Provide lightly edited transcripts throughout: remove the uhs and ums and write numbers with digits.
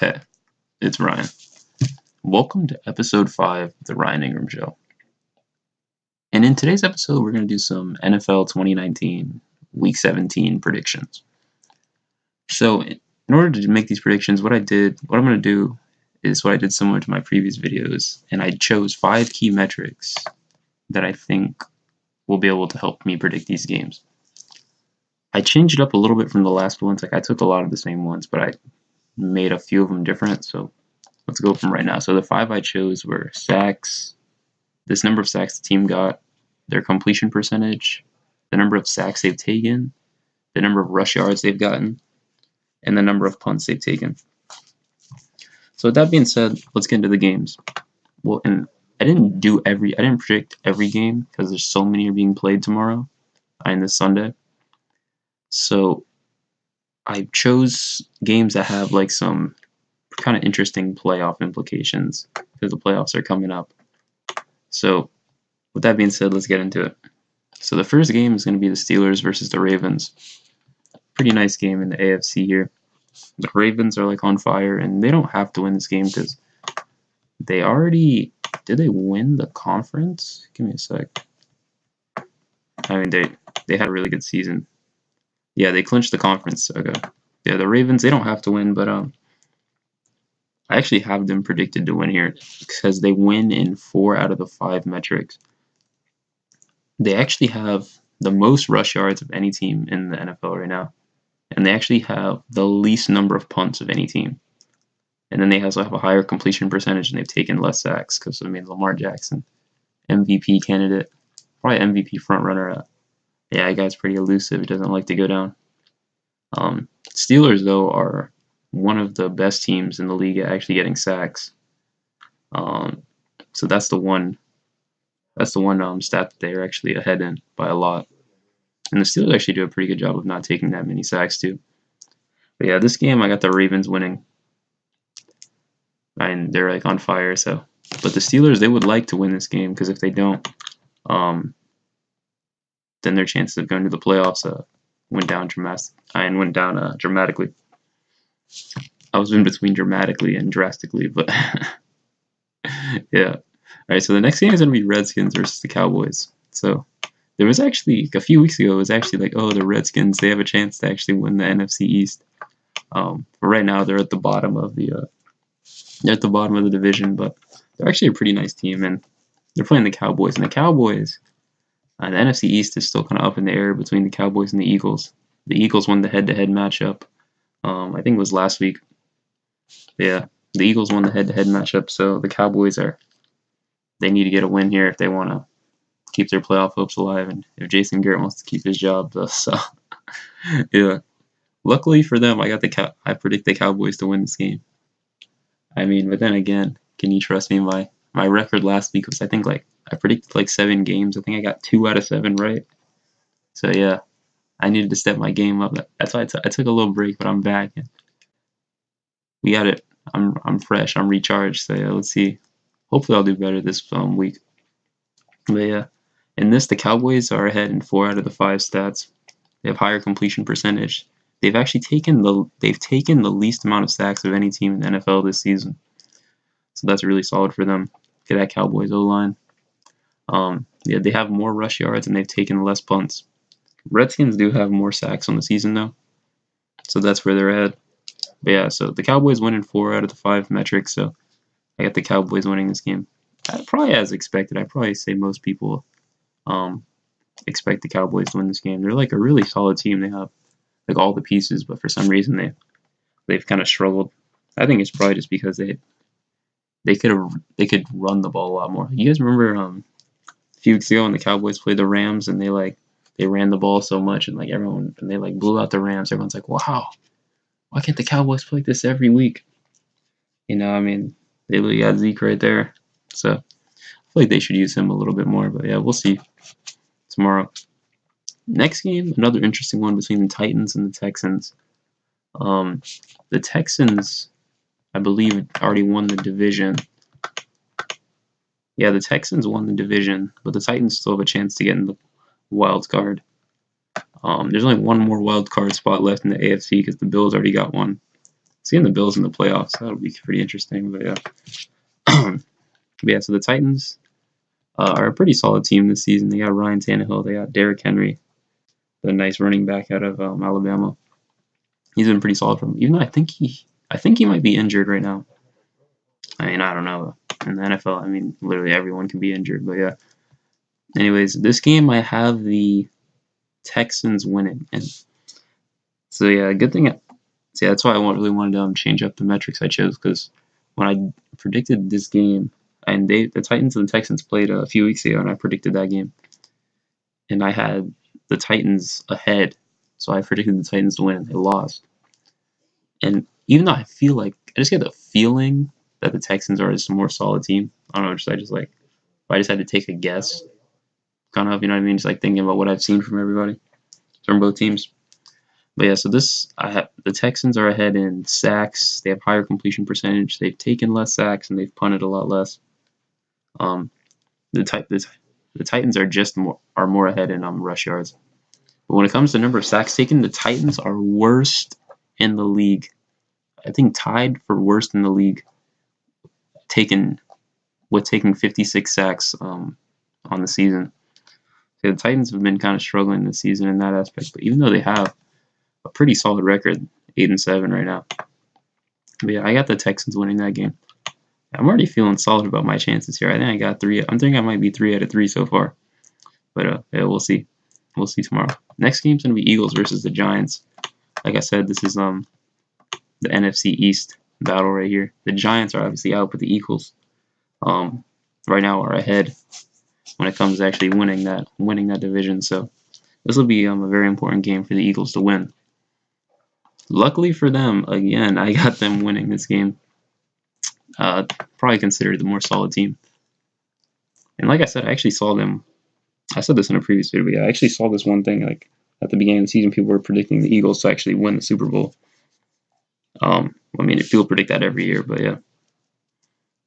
Hey, it's Ryan. Welcome to episode 5 of the Ryan Ingraham Show. And in today's episode, we're going to do some NFL 2019 Week 17 predictions. So, in order to make these predictions, what I'm going to do is what I did similar to my previous videos, and I chose 5 key metrics that I think will be able to help me predict these games. I changed it up a little bit from the last ones. I took a lot of the same ones, but I made a few of them different, so let's go from right now. So the 5 I chose were sacks, this number of sacks the team got, their completion percentage, the number of sacks they've taken, the number of rush yards they've gotten, and the number of punts they've taken. So with that being said, let's get into the games. Well, and I didn't predict every game because there's so many are being played tomorrow and this Sunday. So I chose games that have like some kind of interesting playoff implications because the playoffs are coming up. So with that being said, let's get into it. So the first game is going to be the Steelers versus the Ravens. Pretty nice game in the AFC here. The Ravens are like on fire, and they don't have to win this game because they already did. They win the conference? Give me a sec. I mean, they had a really good season. Yeah, they clinched the conference. Okay. Yeah, the Ravens, they don't have to win, but I actually have them predicted to win here because they win in 4 out of the 5 metrics. They actually have the most rush yards of any team in the NFL right now, and they actually have the least number of punts of any team. And then they also have a higher completion percentage, and they've taken less sacks because, Lamar Jackson, MVP candidate, probably MVP frontrunner. Yeah, that guy's pretty elusive. He doesn't like to go down. Steelers, though, are one of the best teams in the league at actually getting sacks. So that's the one stat that they're actually ahead in by a lot. And the Steelers actually do a pretty good job of not taking that many sacks too. But yeah, this game I got the Ravens winning. And they're like on fire, so. But the Steelers, they would like to win this game because if they don't, then their chances of going to the playoffs went down dramatically. I was in between dramatically and drastically, but yeah. All right, so the next game is going to be Redskins versus the Cowboys. So there was actually, a few weeks ago, it was actually like, oh, the Redskins, they have a chance to actually win the NFC East. But right now, they're at the bottom of the division, but they're actually a pretty nice team, and they're playing the Cowboys. And the Cowboys, the NFC East is still kind of up in the air between the Cowboys and the Eagles. The Eagles won the head-to-head matchup. I think it was last week. Yeah, the Eagles won the head-to-head matchup, so the Cowboys they need to get a win here if they want to keep their playoff hopes alive, and if Jason Garrett wants to keep his job. So, yeah. Luckily for them, I predict the Cowboys to win this game. I mean, but then again, can you trust me? My record last week was, I think, I predicted 7 games. I think I got 2 out of 7 right. So yeah, I needed to step my game up. That's why I took a little break, but I'm back. We got it. I'm fresh. I'm recharged. So yeah, let's see. Hopefully I'll do better this week. But yeah, in this, the Cowboys are ahead in 4 out of the 5 stats. They have higher completion percentage. They've actually taken the least amount of sacks of any team in the NFL this season. So that's really solid for them. Get that Cowboys O-line. Yeah, they have more rush yards and they've taken less punts. Redskins do have more sacks on the season though. So that's where they're ahead. But yeah, so the Cowboys win in 4 out of the 5 metrics, so I got the Cowboys winning this game. Probably as expected. I'd probably say most people expect the Cowboys to win this game. They're like a really solid team. They have like all the pieces, but for some reason they've kind of struggled. I think it's probably just because they could run the ball a lot more. You guys remember a few weeks ago when the Cowboys played the Rams and they ran the ball so much and they blew out the Rams. Everyone's like, wow, why can't the Cowboys play like this every week? They really got Zeke right there. So I feel like they should use him a little bit more. But yeah, we'll see tomorrow. Next game, another interesting one between the Titans and the Texans. The Texans, I believe, already won the division. Yeah, the Texans won the division, but the Titans still have a chance to get in the wild card. There's only one more wild card spot left in the AFC because the Bills already got one. seeing the Bills in the playoffs, that'll be pretty interesting. But yeah, but yeah. So the Titans are a pretty solid team this season. They got Ryan Tannehill, they got Derrick Henry, the nice running back out of Alabama. He's been pretty solid for them. Even though I think he might be injured right now. I mean, I don't know. In the NFL, I mean, literally everyone can be injured. But yeah. Anyways, this game I have the Texans winning, and so yeah, good thing. So yeah, that's why I really wanted to change up the metrics I chose, because when I predicted this game, and the Titans and the Texans played a few weeks ago, and I predicted that game, and I had the Titans ahead, so I predicted the Titans to win, and they lost. And even though I feel like I just get the feeling that the Texans are just a more solid team. I don't know, I just like if I just had to take a guess, kind of, you know what I mean? Just like thinking about what I've seen from everybody, from both teams. But yeah, so the Texans are ahead in sacks. They have higher completion percentage. They've taken less sacks and they've punted a lot less. The Titans are more ahead in rush yards. But when it comes to number of sacks taken, the Titans are worst in the league. I think tied for worst in the league, taking 56 sacks on the season. So the Titans have been kind of struggling this season in that aspect. But even though they have a pretty solid record, 8-7 right now. But yeah, I got the Texans winning that game. I'm already feeling solid about my chances here. I think I got 3. I'm thinking I might be 3 out of 3 so far. But yeah, we'll see. We'll see tomorrow. Next game's gonna be Eagles versus the Giants. Like I said, this is the NFC East battle right here. The Giants are obviously out, but the Eagles right now are ahead when it comes to actually winning that division. So this will be a very important game for the Eagles to win. Luckily for them, again, I got them winning this game. Probably considered the more solid team. And like I said, I actually saw them. I said this in a previous video, but yeah, I actually saw this one thing. Like at the beginning of the season, people were predicting the Eagles to actually win the Super Bowl. I mean, people predict that every year, but yeah,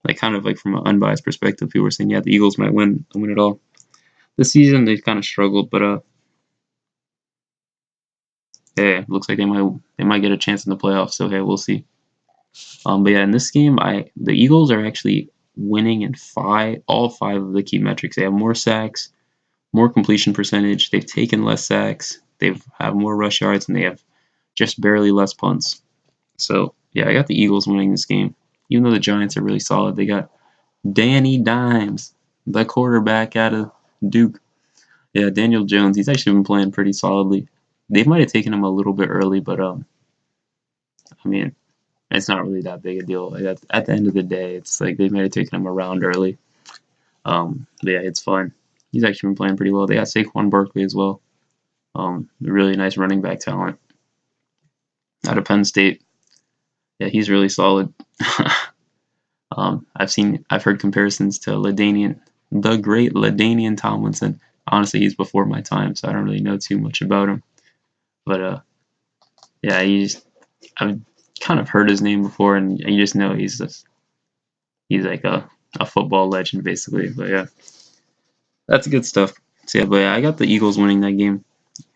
like kind of like from an unbiased perspective, people were saying, yeah, the Eagles might win it all. This season they've kind of struggled, but yeah, it looks like they might get a chance in the playoffs. So hey, we'll see. But yeah, in this game, the Eagles are actually winning in all 5 of the key metrics. They have more sacks, more completion percentage. They've taken less sacks. They've have more rush yards, and they have just barely less punts. So yeah, I got the Eagles winning this game. Even though the Giants are really solid, they got Danny Dimes, the quarterback out of Duke. Yeah, Daniel Jones. He's actually been playing pretty solidly. They might have taken him a little bit early, but I mean, it's not really that big a deal. Like at the end of the day, it's like they might have taken him around early. But yeah, it's fine. He's actually been playing pretty well. They got Saquon Barkley as well. Really nice running back talent out of Penn State. Yeah, he's really solid. I've heard comparisons to the great LaDainian Tomlinson. Honestly, he's before my time, so I don't really know too much about him. But yeah, I've kind of heard his name before, and you just know he's like a football legend basically. But yeah, that's good stuff. So yeah, but yeah, I got the Eagles winning that game.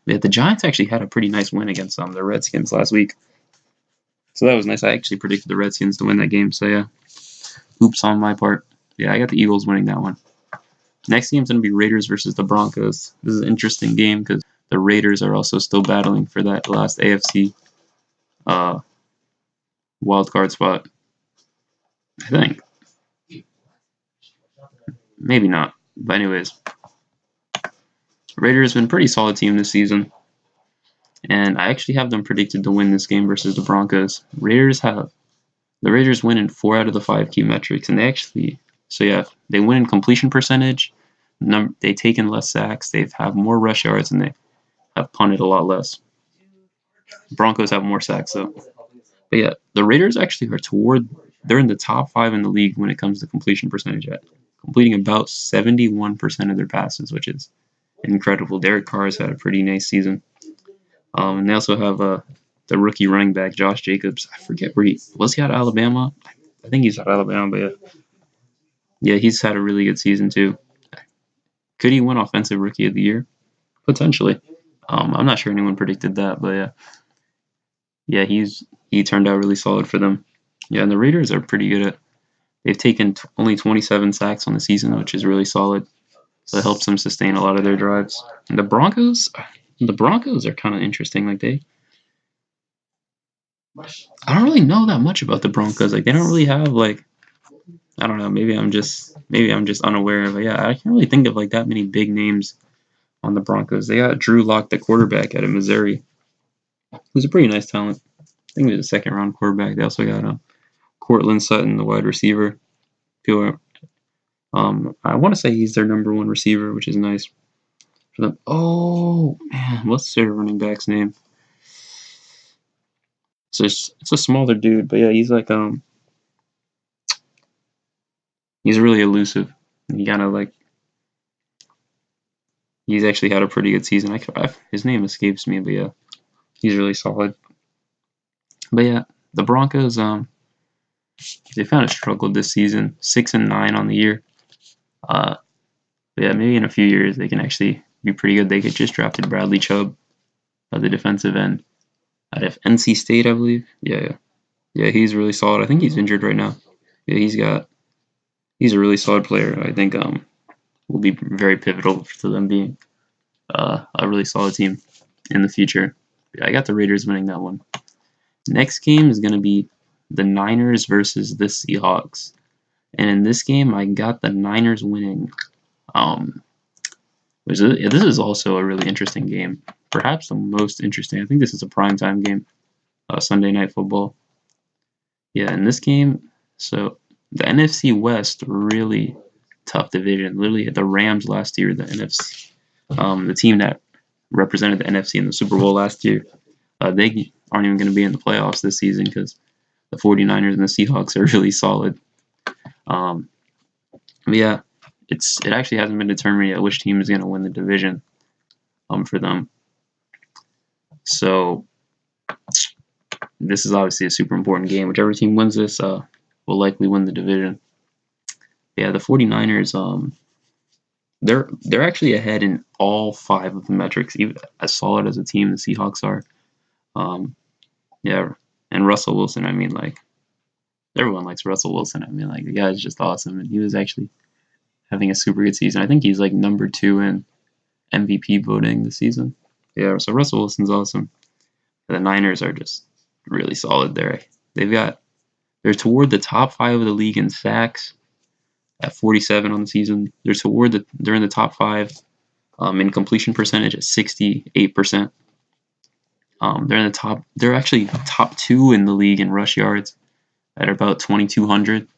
Yeah, the Giants actually had a pretty nice win against the Redskins last week, so that was nice. I actually predicted the Redskins to win that game. So yeah, oops on my part. Yeah, I got the Eagles winning that one. Next game's gonna be Raiders versus the Broncos. This is an interesting game because the Raiders are also still battling for that last AFC wild card spot. I think. Maybe not. But anyways, Raiders been a pretty solid team this season. And I actually have them predicted to win this game versus the Broncos. The Raiders win in 4 out of the 5 key metrics, and they win in completion percentage. They take in less sacks. They have more rush yards, and they have punted a lot less. Broncos have more sacks though. But yeah, the Raiders actually they're in the top 5 in the league when it comes to completion percentage, completing about 71% of their passes, which is incredible. Derek Carr has had a pretty nice season. And they also have the rookie running back, Josh Jacobs. I forget where was he out of Alabama? I think he's out of Alabama, but yeah, he's had a really good season too. Could he win Offensive Rookie of the Year? Potentially. I'm not sure anyone predicted that, but yeah. Yeah, he turned out really solid for them. Yeah, and the Raiders are pretty good at. They've taken only 27 sacks on the season, which is really solid. So it helps them sustain a lot of their drives. And the Broncos are kind of interesting. Like I don't really know that much about the Broncos. Like they don't really have like I don't know. Maybe I'm just unaware. But yeah, I can't really think of like that many big names on the Broncos. They got Drew Lock, the quarterback out of Missouri, who's a pretty nice talent. I think he was a second round quarterback. They also got Cortland Sutton, the wide receiver, who I want to say he's their number one receiver, which is nice for them. Oh man, what's their running back's name? It's a smaller dude, but yeah, he's like he's really elusive. He kind of like he's actually had a pretty good season. His name escapes me, but yeah, he's really solid. But yeah, the Broncos they kind of struggled this season, 6-9 on the year. But yeah, maybe in a few years they can actually be pretty good. They could just drafted Bradley Chubb, the defensive end out of NC State, I believe. Yeah, he's really solid. I think he's injured right now. Yeah, he's a really solid player. I think will be very pivotal to them being a really solid team in the future. Yeah, I got the Raiders winning that one. Next game is gonna be the Niners versus the Seahawks, and in this game I got the Niners winning. Um, this is also a really interesting game, perhaps the most interesting. I think this is a primetime game, Sunday Night Football. Yeah, in this game, so the NFC West really tough division. Literally, the Rams last year, the NFC, the team that represented the NFC in the Super Bowl last year, they aren't even going to be in the playoffs this season because the 49ers and the Seahawks are really solid. But yeah, it actually hasn't been determined yet which team is going to win the division for them. So this is obviously a super important game. Whichever team wins this will likely win the division. Yeah, the 49ers, they're actually ahead in all 5 of the metrics, even as solid as a team the Seahawks are. Yeah, and Russell Wilson, I mean, like, everyone likes Russell Wilson. I mean, like, the guy's just awesome, and he was actually having a super good season. I think he's, like, number 2 in MVP voting this season. Yeah, so Russell Wilson's awesome. The Niners are just really solid there. They're toward the top 5 of the league in sacks at 47 on the season. They're in the top 5 in completion percentage at 68%. They're actually top 2 in the league in rush yards at about 2,200,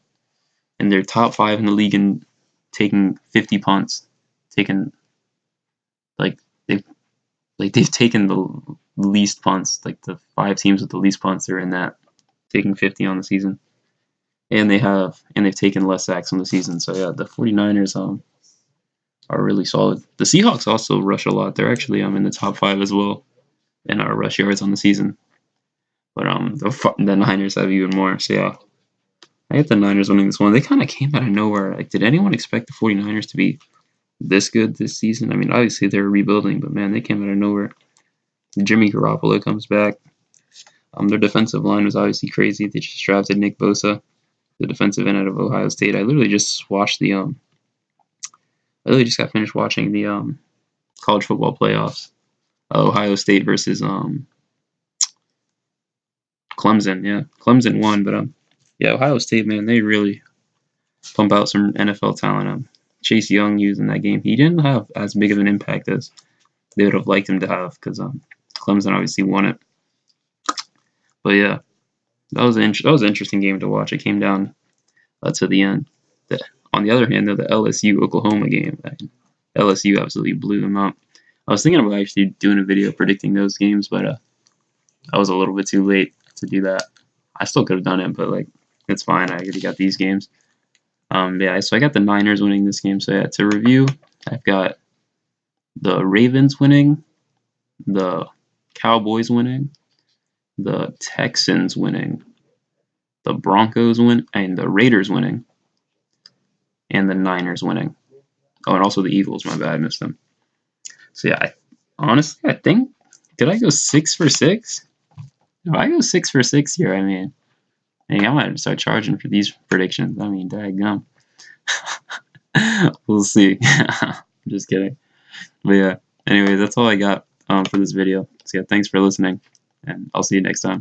and they're top 5 in the league in taking 50 punts. Like they've taken the least punts. Like the 5 teams with the least punts are in that, taking 50 on the season. And they've taken less sacks on the season. So yeah, the 49ers are really solid. The Seahawks also rush a lot. They're actually in the top 5 as well in our rush yards on the season. But the Niners have even more. So yeah, I get the Niners winning this one. They kind of came out of nowhere. Like, did anyone expect the 49ers to be this good this season? I mean, obviously they're rebuilding, but man, they came out of nowhere. Jimmy Garoppolo comes back. Their defensive line was obviously crazy. They just drafted Nick Bosa, the defensive end out of Ohio State. I literally just watched I literally just got finished watching the college football playoffs. Ohio State versus Clemson. Yeah, Clemson won, but yeah, Ohio State, man, they really pump out some NFL talent. Chase Young using that game, he didn't have as big of an impact as they would have liked him to have because Clemson obviously won it. But yeah, that was an interesting game to watch. It came down to the end. On the other hand, though, the LSU Oklahoma game, LSU absolutely blew them out. I was thinking about actually doing a video predicting those games, but I was a little bit too late to do that. I still could have done it, but like it's fine. I already got these games. Yeah, so I got the Niners winning this game. So yeah, to review, I've got the Ravens winning, the Cowboys winning, the Texans winning, the Broncos win, and the Raiders winning, and the Niners winning. Oh, and also the Eagles. My bad, I missed them. So yeah, honestly, I think did I go 6 for 6? If I go 6 for 6 here, I mean, hey, I might start charging for these predictions. I mean, daggum. We'll see. I'm just kidding. But yeah, anyway, that's all I got for this video. So yeah, thanks for listening, and I'll see you next time.